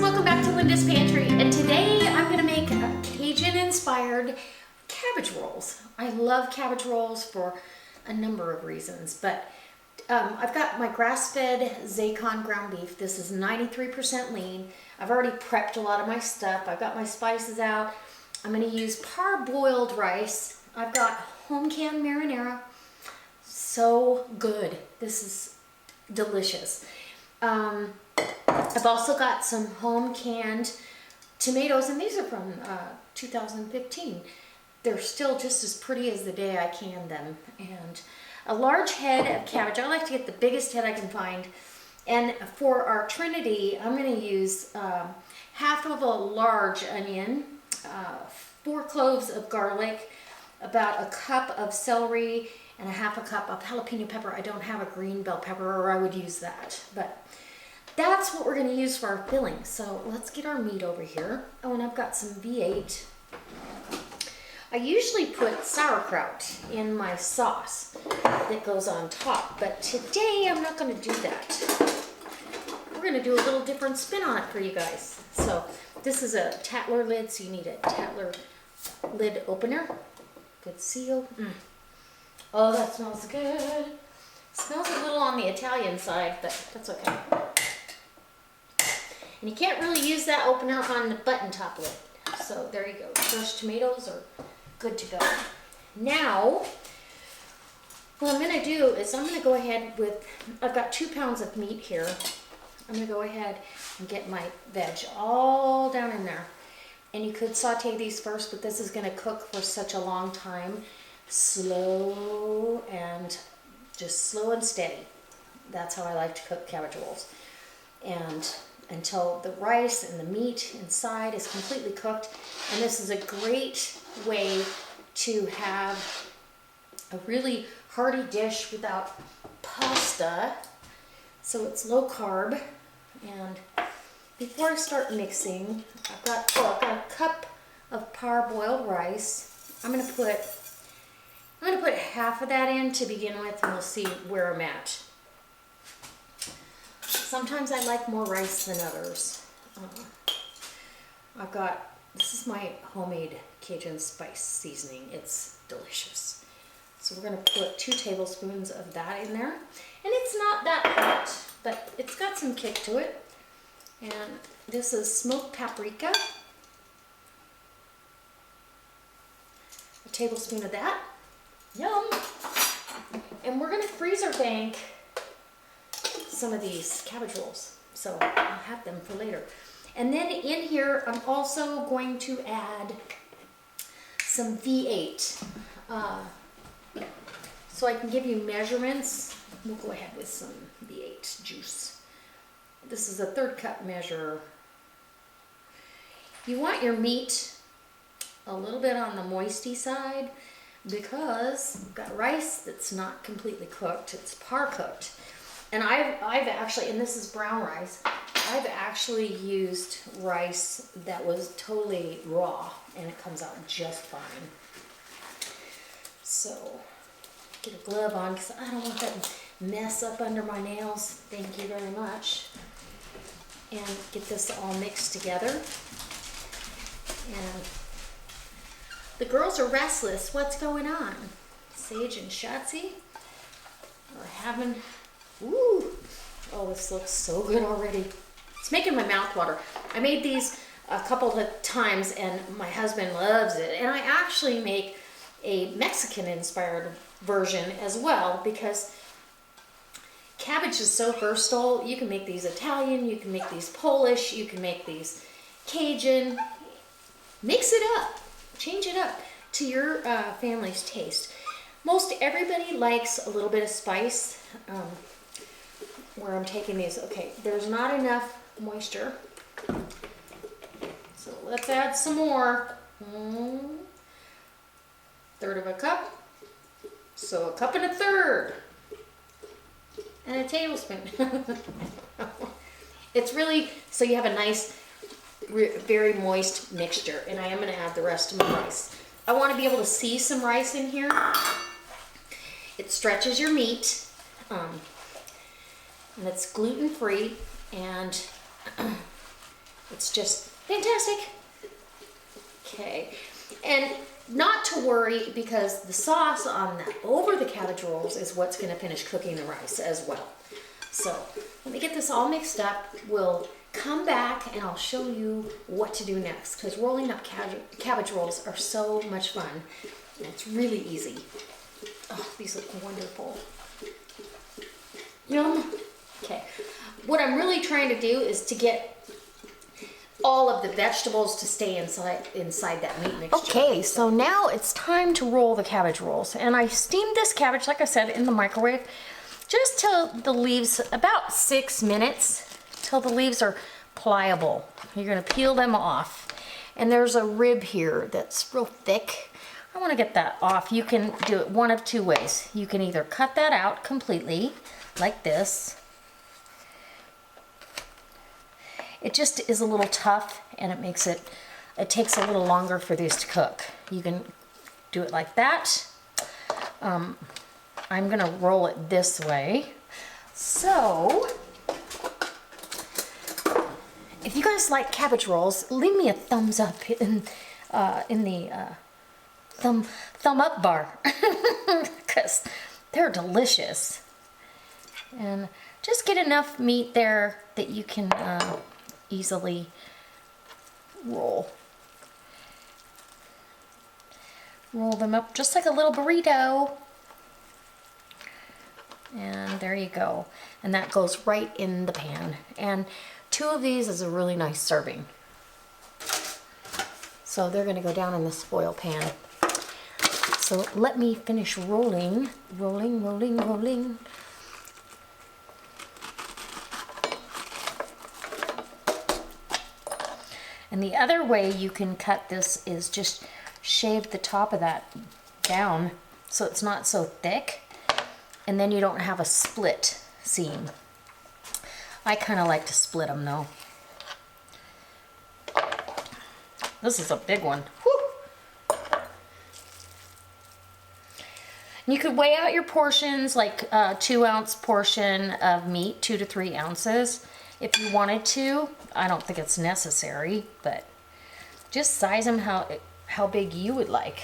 welcome back to Linda's Pantry, and today I'm going to make Cajun Inspired Cabbage Rolls. I love cabbage rolls for a number of reasons, but I've got my grass-fed Zaycon ground beef. This is 93% lean. I've already prepped a lot of my stuff. I've got my spices out. I'm going to use parboiled rice. I've got home canned marinara. So good. This is delicious. I've also got some home canned tomatoes, and these are from 2015. They're still just as pretty as the day I canned them. And a large head of cabbage. I like to get the biggest head I can find. And for our Trinity, I'm going to use half of a large onion, 4 cloves of garlic, about a cup of celery, and a half a cup of jalapeno pepper. I don't have a green bell pepper, or I would use that. But that's what we're going to use for our filling. So let's get our meat over here. Oh, and I've got some V8. I usually put sauerkraut in my sauce that goes on top, but today I'm not going to do that. We're going to do a little different spin on it for you guys. So this is a Tatler lid, so you need a Tatler lid opener. Good seal. Oh, that smells good. It smells a little on the Italian side, but that's okay. And you can't really use that opener on the button top lid. So there you go. Fresh tomatoes are good to go. Now, what I'm going to do is I'm going to go ahead with, I've got 2 pounds of meat here. I'm going to go ahead and get my veg all down in there. And you could saute these first, but this is going to cook for such a long time. Slow and steady. That's how I like to cook cabbage rolls. And until the rice and the meat inside is completely cooked. And this is a great way to have a really hearty dish without pasta. So it's low carb. And before I start mixing, I've got a cup of parboiled rice. I'm gonna put half of that in to begin with, and we'll see where I'm at. Sometimes I like more rice than others. This is my homemade Cajun spice seasoning. It's delicious. So we're going to put 2 tablespoons of that in there. And it's not that hot, but it's got some kick to it. And this is smoked paprika. A tablespoon of that. Yum! And we're going to freezer bank some of these cabbage rolls, so I'll have them for later. And then in here I'm also going to add some V8 so I can give you measurements. We'll go ahead with some V8 juice. This is a 1/3 cup measure. You want your meat a little bit on the moisty side because we've got rice that's not completely cooked, it's par cooked. And I've actually, and this is brown rice, I've actually used rice that was totally raw, and it comes out just fine. So, get a glove on, because I don't want that mess up under my nails. Thank you very much. And get this all mixed together. And the girls are restless. What's going on? Sage and Shotzi are having... Ooh, oh, this looks so good already. It's making my mouth water. I made these a couple of times and my husband loves it. And I actually make a Mexican inspired version as well because cabbage is so versatile. You can make these Italian, you can make these Polish, you can make these Cajun. Mix it up, change it up to your family's taste. Most everybody likes a little bit of spice. Where I'm taking these, okay, there's not enough moisture, so let's add some more. 1/3 of a cup, so 1 1/3 cups, and a tablespoon. It's really, so you have a nice, very moist mixture, and I am going to add the rest of my rice. I want to be able to see some rice in here. It stretches your meat. And it's gluten-free, and It's just fantastic. Okay, and not to worry because the sauce over the cabbage rolls is what's going to finish cooking the rice as well. So let me get this all mixed up. We'll come back and I'll show you what to do next, because rolling up cabbage rolls are so much fun and it's really easy. Oh, these look wonderful. Yum. Okay, what I'm really trying to do is to get all of the vegetables to stay inside that meat mixture. Okay, so now it's time to roll the cabbage rolls. And I steamed this cabbage, like I said, in the microwave just till the leaves, about 6 minutes, till the leaves are pliable. You're gonna peel them off. And there's a rib here that's real thick. I wanna get that off. You can do it one of two ways. You can either cut that out completely, like this. It just is a little tough and it takes a little longer for these to cook. You can do it like that. I'm gonna roll it this way. So, if you guys like cabbage rolls, leave me a thumbs up in the thumb up bar, because they're delicious. And just get enough meat there that you can easily roll them up just like a little burrito. And there you go. And that goes right in the pan. And 2 of these is a really nice serving. So they're gonna go down in this foil pan. So let me finish rolling. And the other way you can cut this is just shave the top of that down so it's not so thick, and then you don't have a split seam. I kind of like to split them though. This is a big one. Whew. You could weigh out your portions, like a 2-ounce portion of meat, 2 to 3 ounces. If you wanted to. I don't think it's necessary, but just size them how big you would like.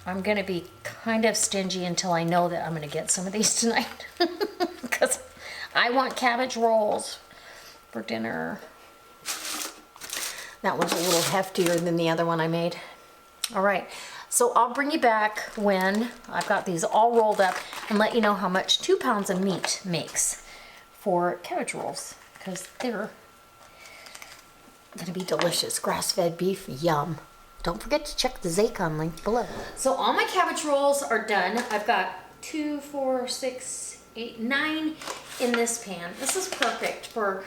I'm gonna be kind of stingy until I know that I'm gonna get some of these tonight, because I want cabbage rolls for dinner. That one's a little heftier than the other one I made. All right, so I'll bring you back when I've got these all rolled up and let you know how much 2 pounds of meat makes for cabbage rolls, because they're gonna be delicious. Grass-fed beef, yum. Don't forget to check the Zaycon link below. So all my cabbage rolls are done. I've got 2, 4, 6, 8, 9 in this pan. This is perfect for,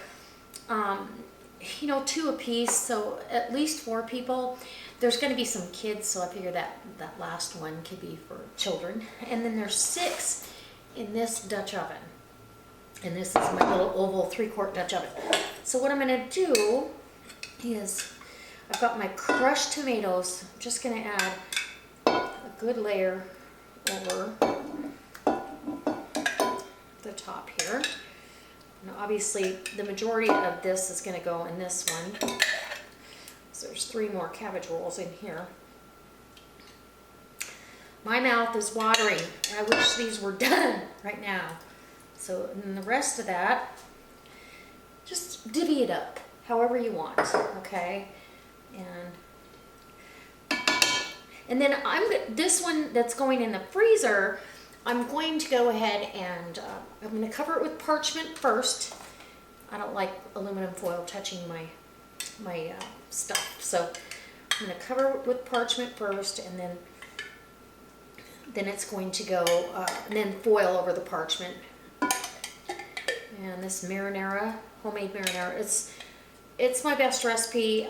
2 a piece, so at least 4 people. There's gonna be some kids, so I figure that last one could be for children. And then there's 6 in this Dutch oven. And this is my little oval 3-quart Dutch oven. So what I'm gonna do is, I've got my crushed tomatoes. I'm just gonna add a good layer over the top here. Now obviously the majority of this is gonna go in this one. So there's 3 more cabbage rolls in here. My mouth is watering. I wish these were done right now. So, and the rest of that, just divvy it up however you want, okay? And then this one that's going in the freezer, I'm going to go ahead and I'm going to cover it with parchment first. I don't like aluminum foil touching my stuff, so I'm going to cover it with parchment first, and then it's going to go, and then foil over the parchment. And this marinara, homemade marinara, it's my best recipe.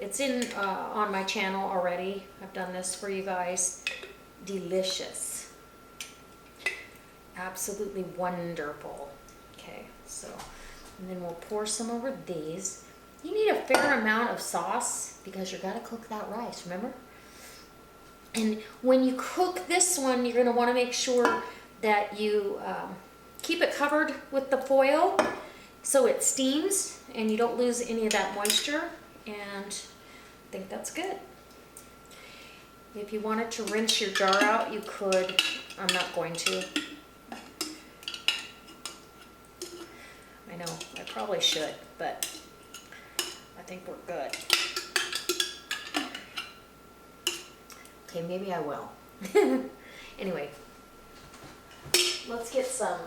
It's on my channel already. I've done this for you guys. Delicious. Absolutely wonderful. Okay, so, and then we'll pour some over these. You need a fair amount of sauce because you're gonna cook that rice, remember? And when you cook this one, you're gonna wanna make sure that you keep it covered with the foil. so it steams and you don't lose any of that moisture, and I think that's good. If you wanted to rinse your jar out, you could. I'm not going to. I know, I probably should, but I think we're good. Okay, maybe I will. Anyway, let's get some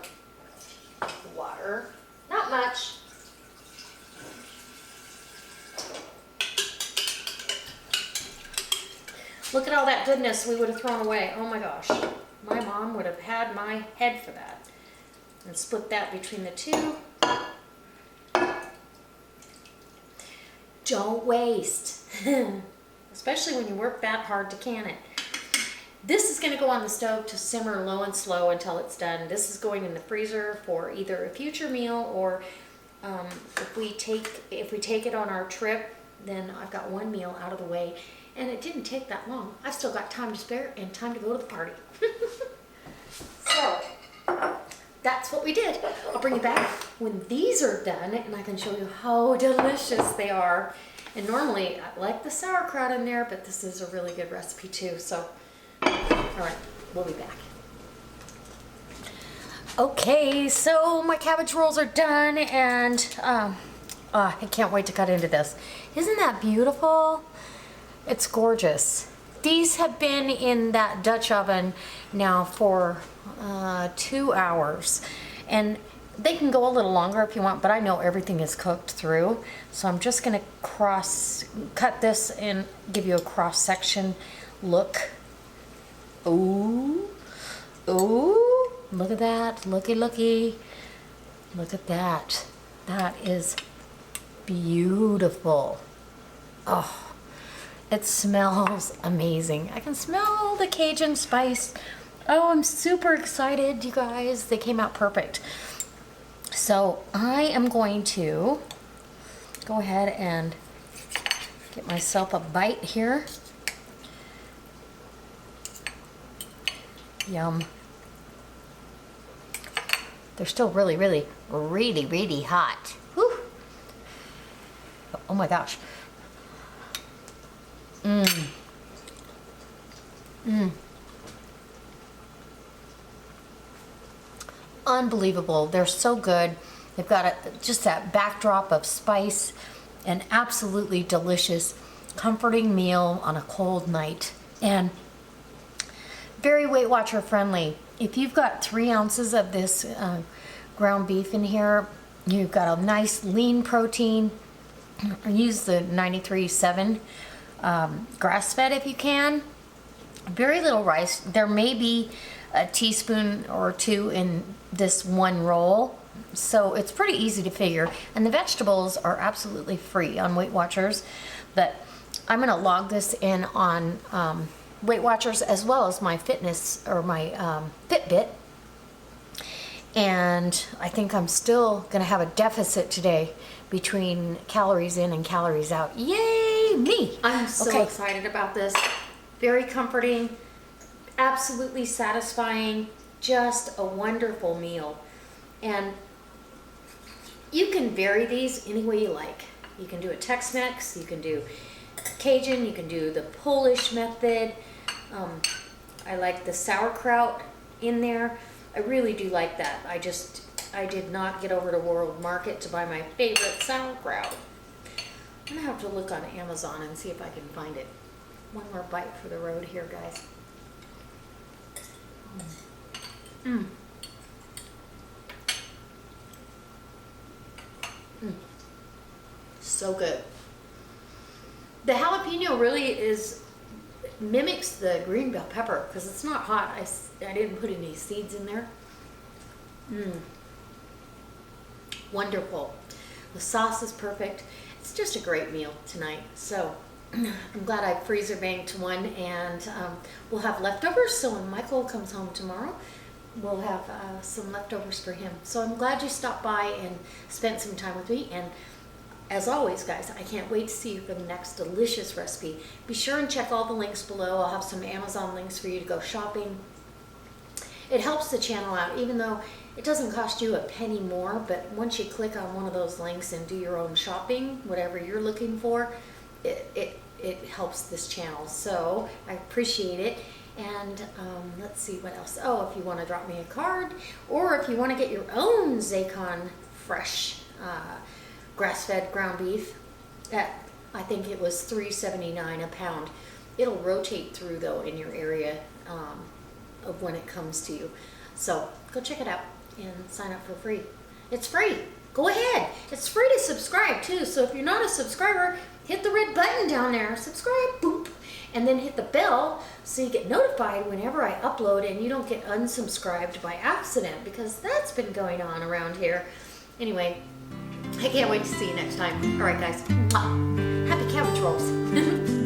water. Not much. Look at all that goodness we would have thrown away. Oh my gosh. My mom would have had my head for that. And split that between the two. Don't waste. Especially when you work that hard to can it. This is going to go on the stove to simmer low and slow until it's done. This is going in the freezer for either a future meal, or if we take it on our trip, then I've got one meal out of the way. And it didn't take that long. I've still got time to spare and time to go to the party. So, that's what we did. I'll bring you back when these are done, and I can show you how delicious they are. And normally, I like the sauerkraut in there, but this is a really good recipe too. So, all right, we'll be back. Okay, so my cabbage rolls are done, and I can't wait to cut into this. Isn't that beautiful? It's gorgeous. These have been in that Dutch oven now for 2 hours, and they can go a little longer if you want, but I know everything is cooked through, so I'm just going to cut this and give you a cross section look. Ooh, ooh, look at that, looky, look at that. That is beautiful. Oh. It smells amazing. I can smell the Cajun spice. Oh, I'm super excited, you guys. They came out perfect. So I am going to go ahead and get myself a bite here. Yum. They're still really hot. Whew. Oh my gosh. Unbelievable. They're so good. They've got just that backdrop of spice, an absolutely delicious, comforting meal on a cold night, and very Weight Watcher friendly. If you've got 3 ounces of this ground beef in here, you've got a nice lean protein. Use the 93.7 grass-fed if you can. Very little rice. There may be a teaspoon or 2 in this one roll, so it's pretty easy to figure. And the vegetables are absolutely free on Weight Watchers, but I'm going to log this in on Weight Watchers as well as my fitness or my Fitbit. And I think I'm still going to have a deficit today between calories in and calories out. Yay, me! I'm so excited about this. Very comforting, absolutely satisfying, just a wonderful meal. And you can vary these any way you like. You can do a Tex-Mex, you can do Cajun, you can do the Polish method. I like the sauerkraut in there. I really do like that. I did not get over to World Market to buy my favorite sauerkraut. I'm gonna have to look on Amazon and see if I can find it. One more bite for the road here, guys. So good. The jalapeno really mimics the green bell pepper because it's not hot. I didn't put any seeds in there. Wonderful. The sauce is perfect. It's just a great meal tonight. So I'm glad I freezer banked one, and we'll have leftovers. So when Michael comes home tomorrow, we'll have some leftovers for him. So I'm glad you stopped by and spent some time with me. And as always, guys, I can't wait to see you for the next delicious recipe. Be sure and check all the links below. I'll have some Amazon links for you to go shopping. it helps the channel out, even though it doesn't cost you a penny more. But once you click on one of those links and do your own shopping, whatever you're looking for, it helps this channel. So I appreciate it. And let's see what else. Oh, if you want to drop me a card, or if you want to get your own Zaycon Fresh grass-fed ground beef, I think it was $3.79 a pound. It'll rotate through though in your area of when it comes to you. So go check it out and sign up for free. It's free. Go ahead. It's free to subscribe too. So if you're not a subscriber, hit the red button down there, subscribe, boop, and then hit the bell so you get notified whenever I upload and you don't get unsubscribed by accident, because that's been going on around here. Anyway, I can't wait to see you next time. All right, guys. Happy cabbage rolls.